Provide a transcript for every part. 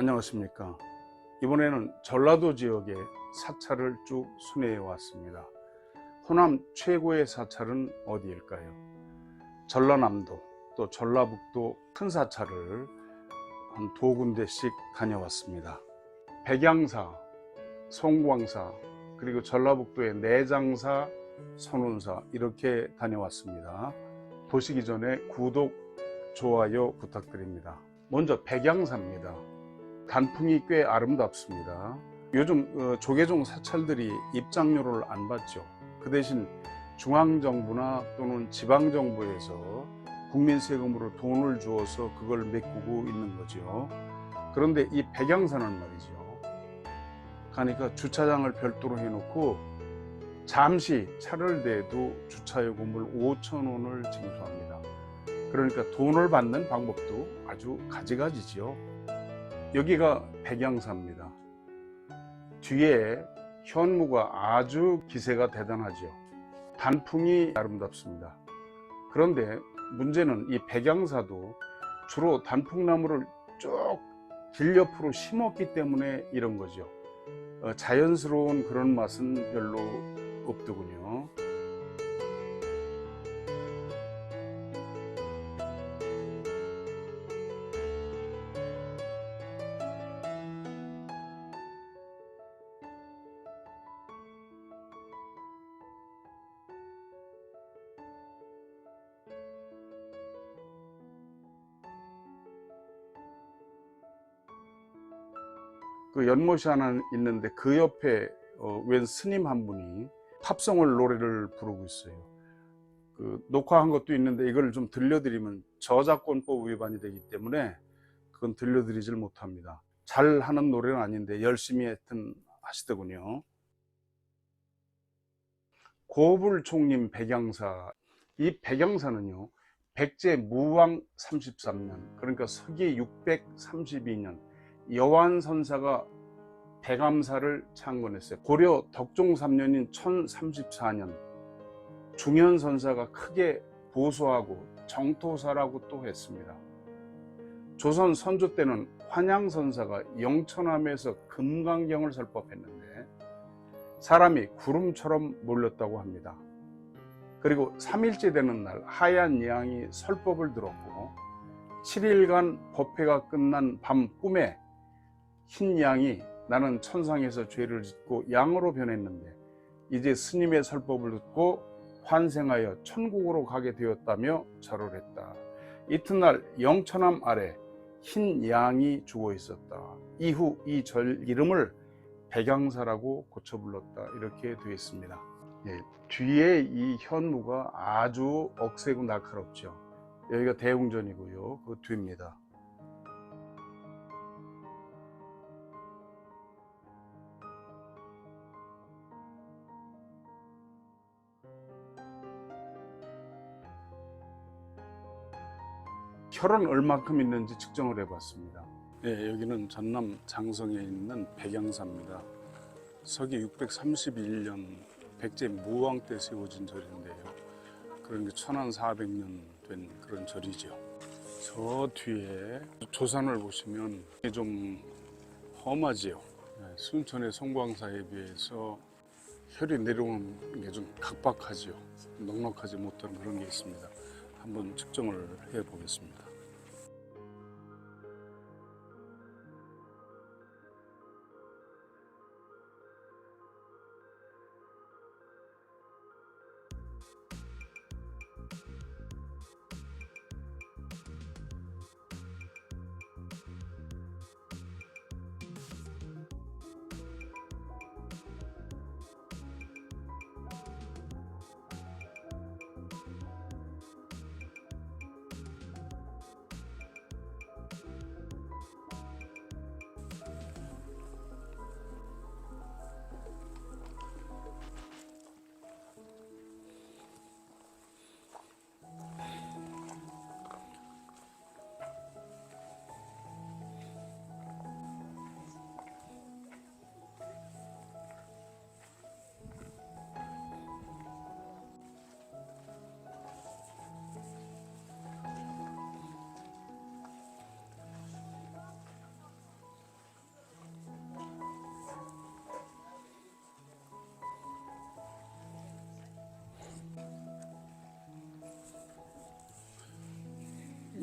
안녕하십니까. 이번에는 전라도 지역의 사찰을 쭉 순회해 왔습니다. 호남 최고의 사찰은 어디일까요? 전라남도 또 전라북도 큰 사찰을 한 두 군데씩 다녀왔습니다. 백양사, 송광사, 그리고 전라북도의 내장사, 선운사 이렇게 다녀왔습니다. 보시기 전에 구독, 좋아요 부탁드립니다. 먼저 백양사입니다. 단풍이 꽤 아름답습니다. 요즘 조계종 사찰들이 입장료를 안 받죠. 그 대신 중앙정부나 또는 지방정부에서 국민 세금으로 돈을 주어서 그걸 메꾸고 있는 거죠. 그런데 이 백양사는 말이죠. 그러니까 주차장을 별도로 해놓고 잠시 차를 대도 주차요금을 5,000원을 징수합니다. 그러니까 돈을 받는 방법도 아주 가지가지죠. 여기가 백양사입니다. 뒤에 현무가 아주 기세가 대단하죠. 단풍이 아름답습니다. 그런데 문제는 이 백양사도 주로 단풍나무를 쭉 길 옆으로 심었기 때문에 이런 거죠. 자연스러운 그런 맛은 별로 없더군요. 그 연못이 하나 있는데 그 옆에 웬 스님 한 분이 팝송을 노래를 부르고 있어요. 그 녹화한 것도 있는데 이걸 좀 들려드리면 저작권법 위반이 되기 때문에 그건 들려드리질 못합니다. 잘 하는 노래는 아닌데 열심히 하여튼 하시더군요. 고불총림 백양사, 이 백양사는요 백제 무왕 33년 그러니까 서기 632년 여완선사가 백암사를 창건했어요. 고려 덕종 3년인 1034년 중현선사가 크게 보수하고 정토사라고 또 했습니다. 조선 선조 때는 환양선사가 영천함에서 금강경을 설법했는데 사람이 구름처럼 몰렸다고 합니다. 그리고 3일째 되는 날 하얀 양이 설법을 들었고 7일간 법회가 끝난 밤 꿈에 흰 양이 나는 천상에서 죄를 짓고 양으로 변했는데 이제 스님의 설법을 듣고 환생하여 천국으로 가게 되었다며 절을 했다. 이튿날 영천함 아래 흰 양이 죽어 있었다. 이후 이 절 이름을 백양사라고 고쳐 불렀다. 이렇게 되어 있습니다. 예, 뒤에 이 현무가 아주 억세고 날카롭죠. 여기가 대웅전이고요. 그 뒤입니다. 혈은 얼마큼 있는지 측정을 해봤습니다. 네, 여기는 전남 장성에 있는 백양사입니다. 서기 631년 백제 무왕 때 세워진 절인데요. 그러니까 1400년 된 그런 절이죠. 저 뒤에 조산을 보시면 좀 험하지요. 순천의 송광사에 비해서 혈이 내려오는 게 좀 각박하지요. 넉넉하지 못한 그런 게 있습니다. 한번 측정을 해 보겠습니다.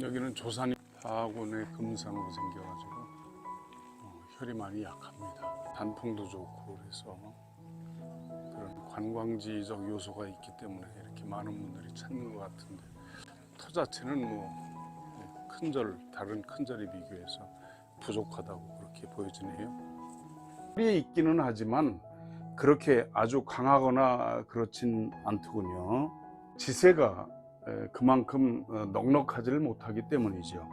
여기는 조산이 타고의 금상으로 생겨가지고 혈이 많이 약합니다. 단풍도 좋고 그래서 그런 관광지적 요소가 있기 때문에 이렇게 많은 분들이 찾는 것 같은데 터 자체는 다른 큰 절에 비교해서 부족하다고 그렇게 보여지네요. 혈이 있기는 하지만 그렇게 아주 강하거나 그렇진 않더군요. 지세가 그만큼 넉넉하지를 못하기 때문이죠.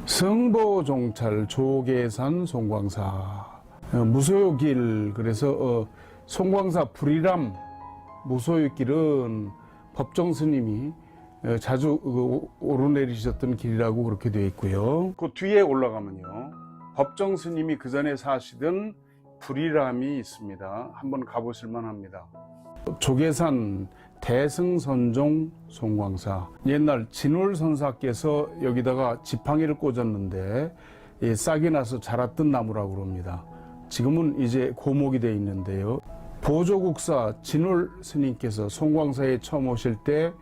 성보종찰 조계산 송광사 무소유길, 그래서 송광사 불이람 무소유길은 법정 스님이 자주 오르내리셨던 길이라고 그렇게 되어 있고요. 그 뒤에 올라가면요, 법정 스님이 그 전에 사시던 불이람이 있습니다. 한번 가보실 만합니다. 조계산 대승선종 송광사, 옛날 진월선사께서 여기다가 지팡이를 꽂았는데 싹이 나서 자랐던 나무라고 그럽니다. 지금은 이제 고목이 되어 있는데요. 보조국사 진월 스님께서 송광사에 처음 오실 때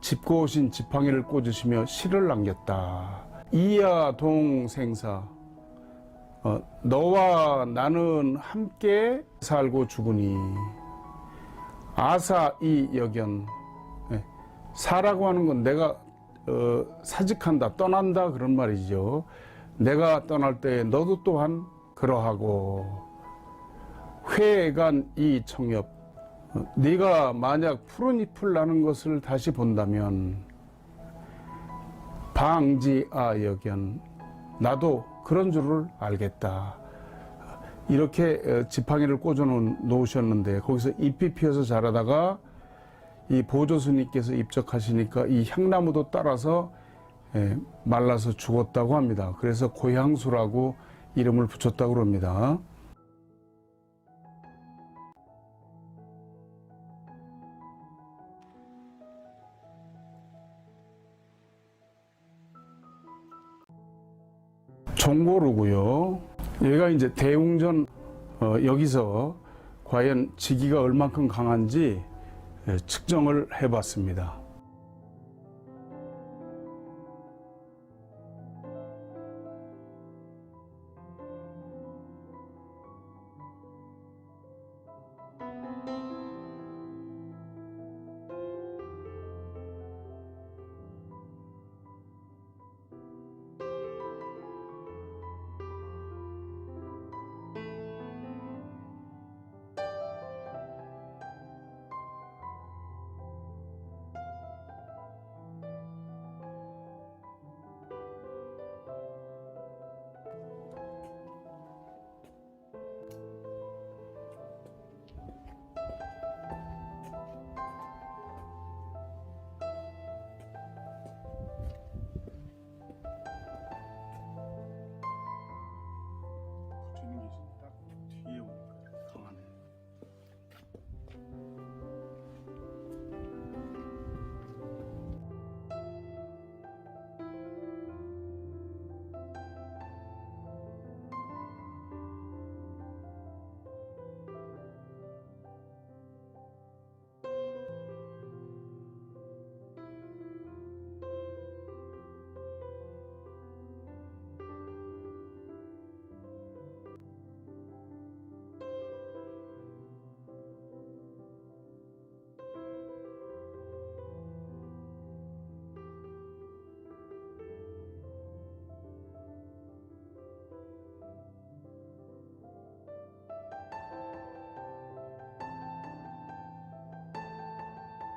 짚고 오신 지팡이를 꽂으시며 시를 남겼다. 이야동 생사, 너와 나는 함께 살고 죽으니 아사이 여견. 사라고 하는 건 내가 사직한다, 떠난다, 그런 말이죠. 내가 떠날 때 너도 또한 그러하고. 회간 이 청엽, 네가 만약 푸른 잎을 나는 것을 다시 본다면 방지아 여견, 나도 그런 줄을 알겠다. 이렇게 지팡이를 꽂아 놓으셨는데 거기서 잎이 피어서 자라다가 이 보조스님께서 입적하시니까 이 향나무도 따라서 말라서 죽었다고 합니다. 그래서 고향수라고 이름을 붙였다고 합니다. 종고루고요. 얘가 이제 대웅전, 여기서 과연 지기가 얼만큼 강한지 측정을 해봤습니다.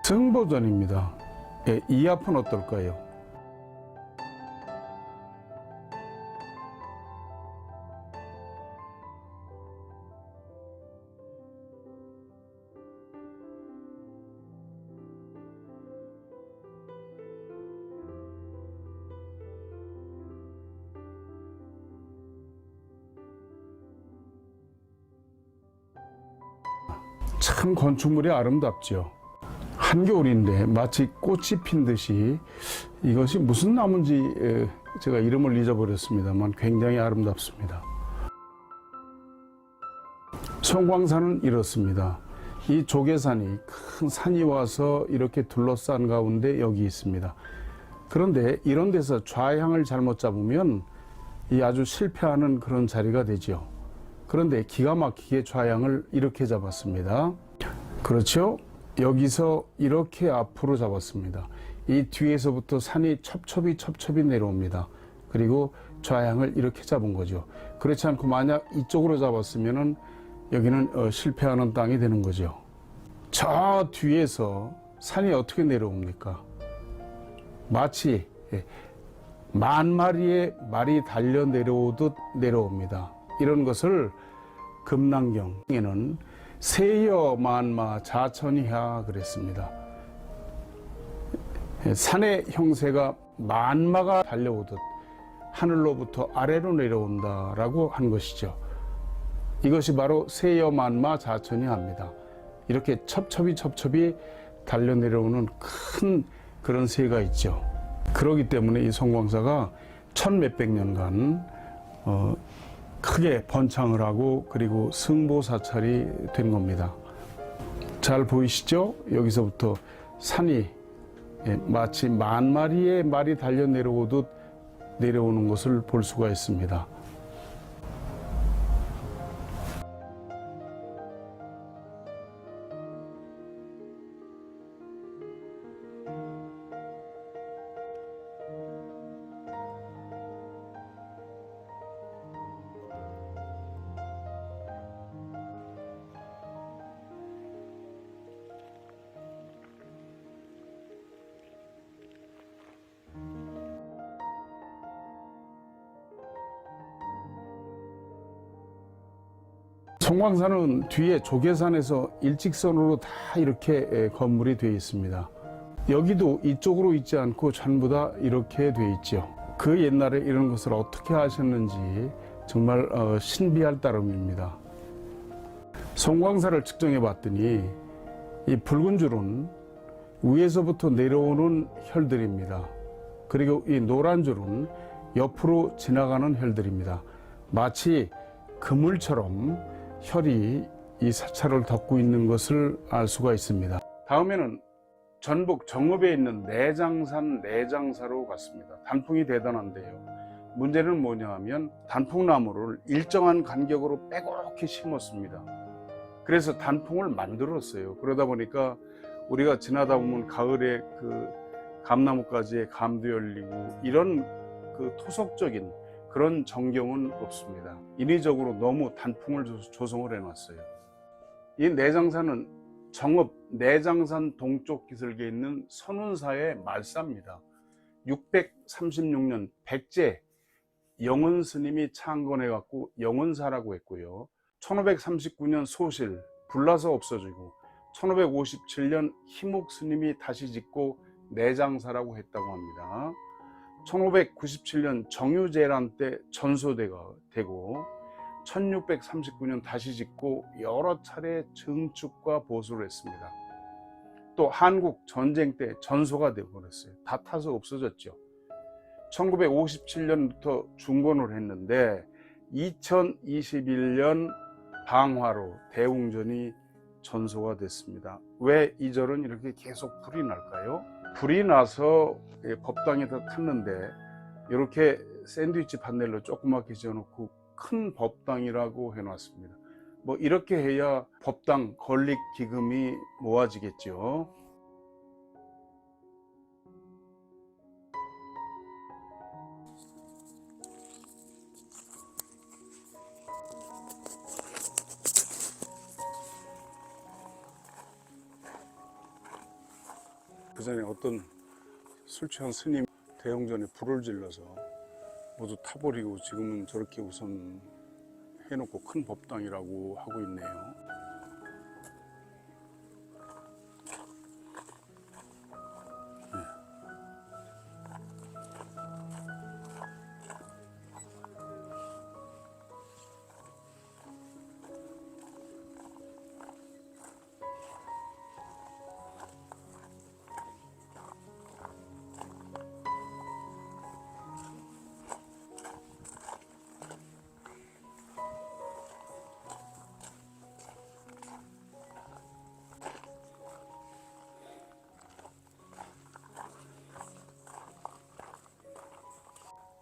승보전입니다. 이 앞은 어떨까요? 참 건축물이 아름답죠. 한겨울인데 마치 꽃이 핀 듯이, 이것이 무슨 나무인지 제가 이름을 잊어버렸습니다만 굉장히 아름답습니다. 송광산은 이렇습니다. 이 조계산이 큰 산이 와서 이렇게 둘러싼 가운데 여기 있습니다. 그런데 이런 데서 좌향을 잘못 잡으면 이 아주 실패하는 그런 자리가 되죠. 그런데 기가 막히게 좌향을 이렇게 잡았습니다. 그렇죠? 여기서 이렇게 앞으로 잡았습니다. 이 뒤에서부터 산이 첩첩이 내려옵니다. 그리고 좌향을 이렇게 잡은 거죠. 그렇지 않고 만약 이쪽으로 잡았으면은 여기는 실패하는 땅이 되는 거죠. 저 뒤에서 산이 어떻게 내려옵니까? 마치 만 마리의 말이 달려 내려오듯 내려옵니다. 이런 것을 금낭경에는 세여 만마 자천이하 그랬습니다. 산의 형세가 만마가 달려오듯 하늘로부터 아래로 내려온다라고 한 것이죠. 이것이 바로 세여만마 자천이합니다. 이렇게 첩첩이 달려 내려오는 큰 그런 새가 있죠. 그렇기 때문에 이 송광사가 천몇백 년간 크게 번창을 하고 그리고 승보사찰이 된 겁니다. 잘 보이시죠? 여기서부터 산이 마치 만 마리의 말이 달려 내려오듯 내려오는 것을 볼 수가 있습니다. 송광산은 뒤에 조계산에서 일직선으로 다 이렇게 건물이 되어 있습니다. 여기도 이쪽으로 있지 않고 전부 다 이렇게 되어 있죠. 그 옛날에 이런 것을 어떻게 하셨는지 정말 신비할 따름입니다. 송광사를 측정해 봤더니 이 붉은 줄은 위에서부터 내려오는 혈들입니다. 그리고 이 노란 줄은 옆으로 지나가는 혈들입니다. 마치 그물처럼 혈이 이 사찰을 덮고 있는 것을 알 수가 있습니다. 다음에는 전북 정읍에 있는 내장산 내장사로 갔습니다. 단풍이 대단한데요. 문제는 뭐냐 하면 단풍나무를 일정한 간격으로 빼곡히 심었습니다. 그래서 단풍을 만들었어요. 그러다 보니까 우리가 지나다 보면 가을에 그 감나무가지에 감도 열리고 이런 그 토속적인 그런 전경은 없습니다. 인위적으로 너무 단풍을 조성을 해놨어요. 이 내장산은 정읍 내장산 동쪽 기슭에 있는 선운사의 말사입니다. 636년 백제 영은 스님이 창건해갖고 영은사라고 했고요. 1539년 소실 불나서 없어지고 1557년 희묵 스님이 다시 짓고 내장사라고 했다고 합니다. 1597년 정유재란 때 전소대가 되고 1639년 다시 짓고 여러 차례 증축과 보수를 했습니다. 또 한국 전쟁 때 전소가 되어버렸어요. 다 타서 없어졌죠. 1957년부터 중건을 했는데 2021년 방화로 대웅전이 전소가 됐습니다. 왜 이 절은 이렇게 계속 불이 날까요? 불이 나서 법당에다 탔는데 이렇게 샌드위치 판넬로 조그맣게 지어놓고 큰 법당이라고 해놨습니다. 뭐 이렇게 해야 법당 건립 기금이 모아지겠죠. 그 전에 어떤 술 취한 스님 대웅전에 불을 질러서 모두 타버리고 지금은 저렇게 우선 해놓고 큰 법당이라고 하고 있네요.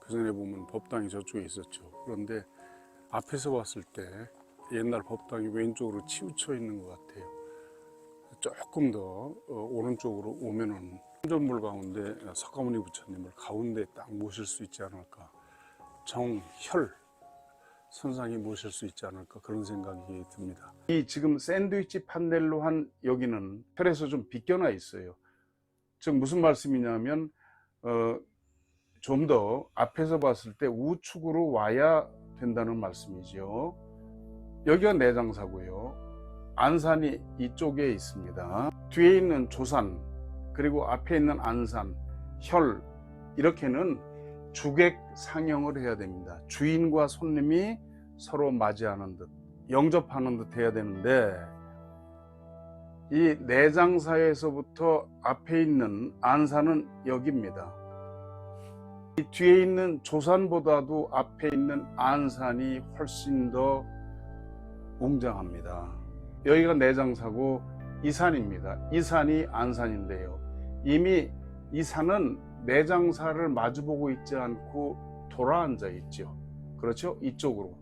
그 전에 보면 법당이 저쪽에 있었죠. 그런데 앞에서 봤을 때 옛날 법당이 왼쪽으로 치우쳐 있는 것 같아요. 조금 더 오른쪽으로 오면은 천전물 가운데 석가모니 부처님을 가운데 딱 모실 수 있지 않을까. 정혈 선상에 모실 수 있지 않을까, 그런 생각이 듭니다. 이 지금 샌드위치 판넬로 한 여기는 혈에서 좀 비껴나 있어요. 즉 무슨 말씀이냐면 좀 더 앞에서 봤을 때 우측으로 와야 된다는 말씀이죠. 여기가 내장사고요. 안산이 이쪽에 있습니다. 뒤에 있는 조산, 그리고 앞에 있는 안산, 혈, 이렇게는 주객 상형을 해야 됩니다. 주인과 손님이 서로 맞이하는 듯, 영접하는 듯 해야 되는데, 이 내장사에서부터 앞에 있는 안산은 여기입니다. 이 뒤에 있는 조산보다도 앞에 있는 안산이 훨씬 더 웅장합니다. 여기가 내장사고 이 산입니다. 이 산이 안산인데요. 이미 이 산은 내장사를 마주보고 있지 않고 돌아앉아 있죠. 그렇죠? 이쪽으로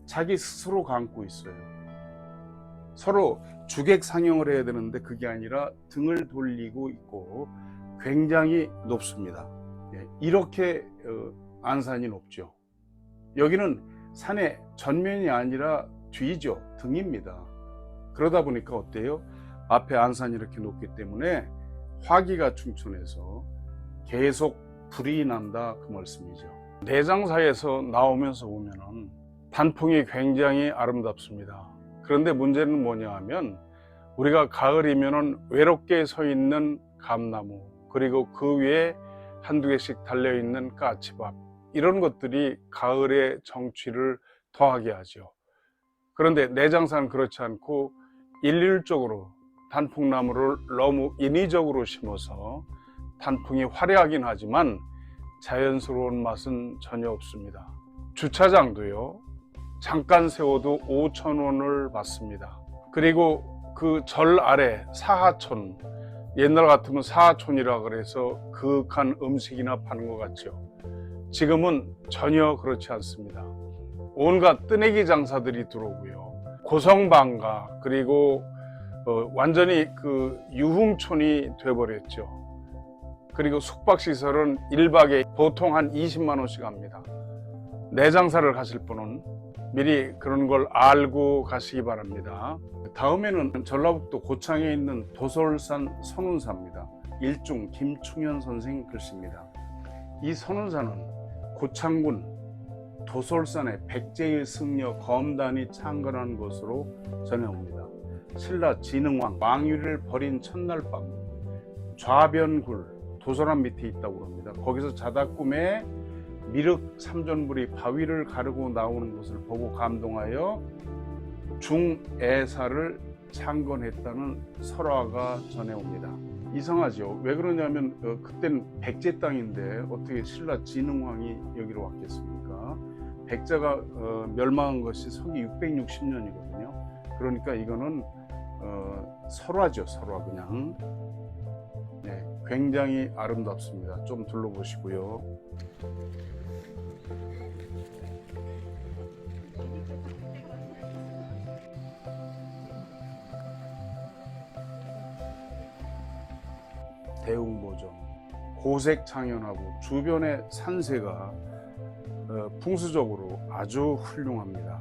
자기 스스로 감고 있어요. 서로 주객 상형을 해야 되는데 그게 아니라 등을 돌리고 있고 굉장히 높습니다. 이렇게 안산이 높죠. 여기는 산의 전면이 아니라 뒤죠. 등입니다. 그러다 보니까 어때요? 앞에 안산이 이렇게 높기 때문에 화기가 충천해서 계속 불이 난다, 그 말씀이죠. 내장사에서 나오면서 보면은 단풍이 굉장히 아름답습니다. 그런데 문제는 뭐냐 하면 우리가 가을이면은 외롭게 서 있는 감나무, 그리고 그 위에 한두 개씩 달려있는 까치밥, 이런 것들이 가을의 정취를 더하게 하죠. 그런데 내장사는 그렇지 않고 일률적으로 단풍나무를 너무 인위적으로 심어서 단풍이 화려하긴 하지만 자연스러운 맛은 전혀 없습니다. 주차장도요, 잠깐 세워도 5,000원을 받습니다. 그리고 그 절 아래 사하촌, 옛날 같으면 사하촌이라 그래서 그윽한 음식이나 파는 것 같죠. 지금은 전혀 그렇지 않습니다. 온갖 뜨내기 장사들이 들어오고요, 고성방가, 그리고 완전히 그 유흥촌이 돼버렸죠. 그리고 숙박시설은 1박에 보통 한 20만 원씩 합니다. 내장사를 가실 분은 미리 그런 걸 알고 가시기 바랍니다. 다음에는 전라북도 고창에 있는 도솔산 선운사입니다. 일중 김충현 선생 글씨입니다. 이 선운사는 고창군 도솔산의 백제일 승려 검단이 창건한 것으로 전해옵니다. 신라 진흥왕 왕위를 버린 첫날 밤 좌변굴 도솔암 밑에 있다고 합니다. 거기서 자다 꿈에 미륵 삼존불이 바위를 가르고 나오는 것을 보고 감동하여 중애사를 창건했다는 설화가 전해옵니다. 이상하죠. 왜 그러냐면 그때는 백제 땅인데 어떻게 신라 진흥왕이 여기로 왔겠습니까? 백제가 멸망한 것이 서기 660년이거든요. 그러니까 이거는 설화죠. 설화 그냥. 네, 굉장히 아름답습니다. 좀 둘러보시고요. 대웅보정, 고색 창연하고 주변의 산세가 풍수적으로 아주 훌륭합니다.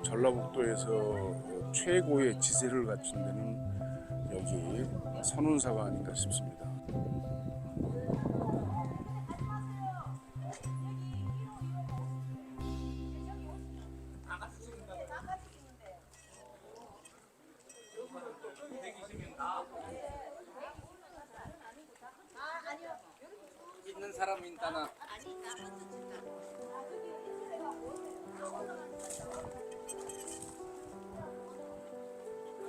전라북도에서 최고의 지세를 갖춘 데는 여기 선운사가 아닌가 싶습니다. 사람 인따나.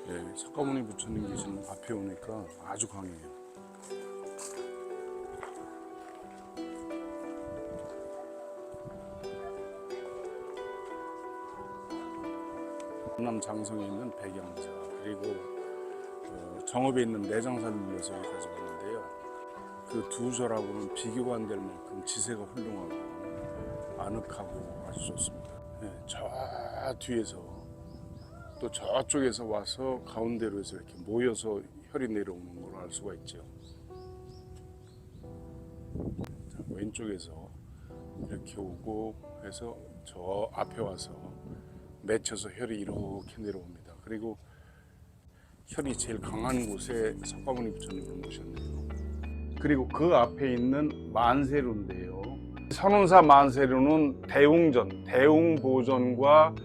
예, 석가모니 부처님 계시는 앞에 오니까 아주 강해요. 전남 장성에 있는 백양사, 그리고 정읍에 있는 내장산을 위해서 여기까지 왔는데요. 그 두 절하고는 비교가 안 될 만큼 지세가 훌륭하고 아늑하고 아주 좋습니다. 예, 저 뒤에서 또 저쪽에서 와서 가운데로 해서 이렇게 모여서 혈이 내려오는 걸 알 수가 있죠. 자, 왼쪽에서 이렇게 오고 해서 저 앞에 와서 맺혀서 혈이 이렇게 내려옵니다. 그리고 혈이 제일 강한 곳에 석가모니 부처님을 모셨네요. 그리고 그 앞에 있는 만세루인데요. 선운사 만세루는 대웅전, 대웅보전과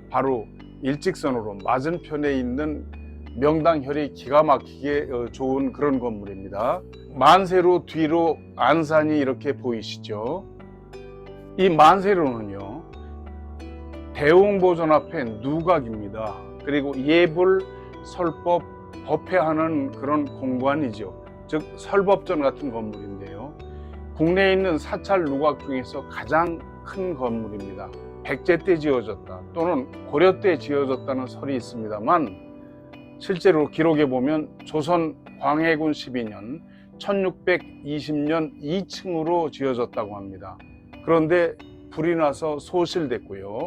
바로 일직선으로 맞은편에 있는 명당혈이 기가 막히게 좋은 그런 건물입니다. 만세루 뒤로 안산이 이렇게 보이시죠? 이 만세루는요, 대웅보전 앞에 누각입니다. 그리고 예불, 설법, 법회하는 그런 공관이죠. 즉 설법전 같은 건물인데요. 국내에 있는 사찰 누각 중에서 가장 큰 건물입니다. 백제 때 지어졌다 또는 고려 때 지어졌다는 설이 있습니다만, 실제로 기록에 보면 조선 광해군 12년 1620년 2층으로 지어졌다고 합니다. 그런데 불이 나서 소실됐고요.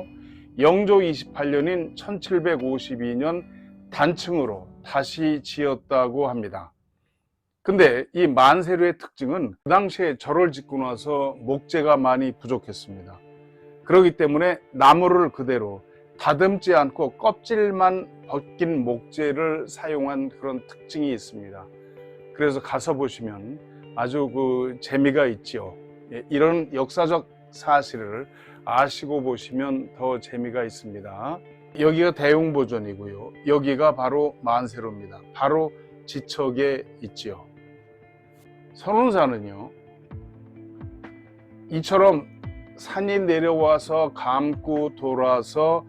영조 28년인 1752년 단층으로 다시 지었다고 합니다. 근데 이 만세루의 특징은 그 당시에 절을 짓고 나서 목재가 많이 부족했습니다. 그렇기 때문에 나무를 그대로 다듬지 않고 껍질만 벗긴 목재를 사용한 그런 특징이 있습니다. 그래서 가서 보시면 아주 재미가 있죠. 이런 역사적 사실을 아시고 보시면 더 재미가 있습니다. 여기가 대웅보전이고요. 여기가 바로 만세루입니다. 바로 지척에 있지요. 선운사는요, 이처럼 산이 내려와서 감고 돌아서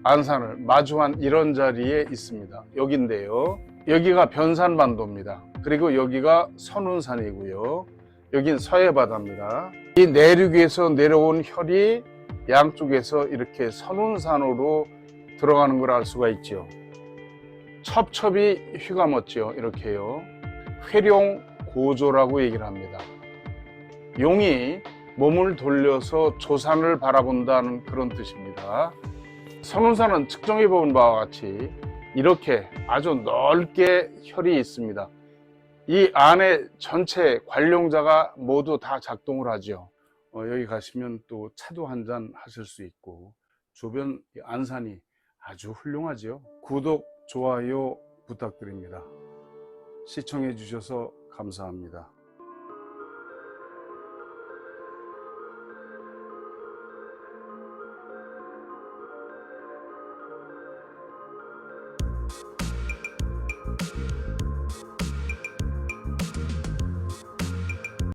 안산을 마주한 이런 자리에 있습니다. 여긴데요. 여기가 변산반도입니다. 그리고 여기가 선운산이고요. 여긴 서해바다입니다. 이 내륙에서 내려온 혈이 양쪽에서 이렇게 선운산으로 들어가는 걸 알 수가 있죠. 첩첩이 휘감았죠. 이렇게요. 회룡고조라고 얘기를 합니다. 용이 몸을 돌려서 조산을 바라본다는 그런 뜻입니다. 선운산은 측정해 본 바와 같이 이렇게 아주 넓게 혈이 있습니다. 이 안에 전체 관룡자가 모두 다 작동을 하죠. 여기 가시면 또 차도 한잔 하실 수 있고, 주변 안산이 아주 훌륭하죠. 구독, 좋아요 부탁드립니다. 시청해 주셔서 감사합니다.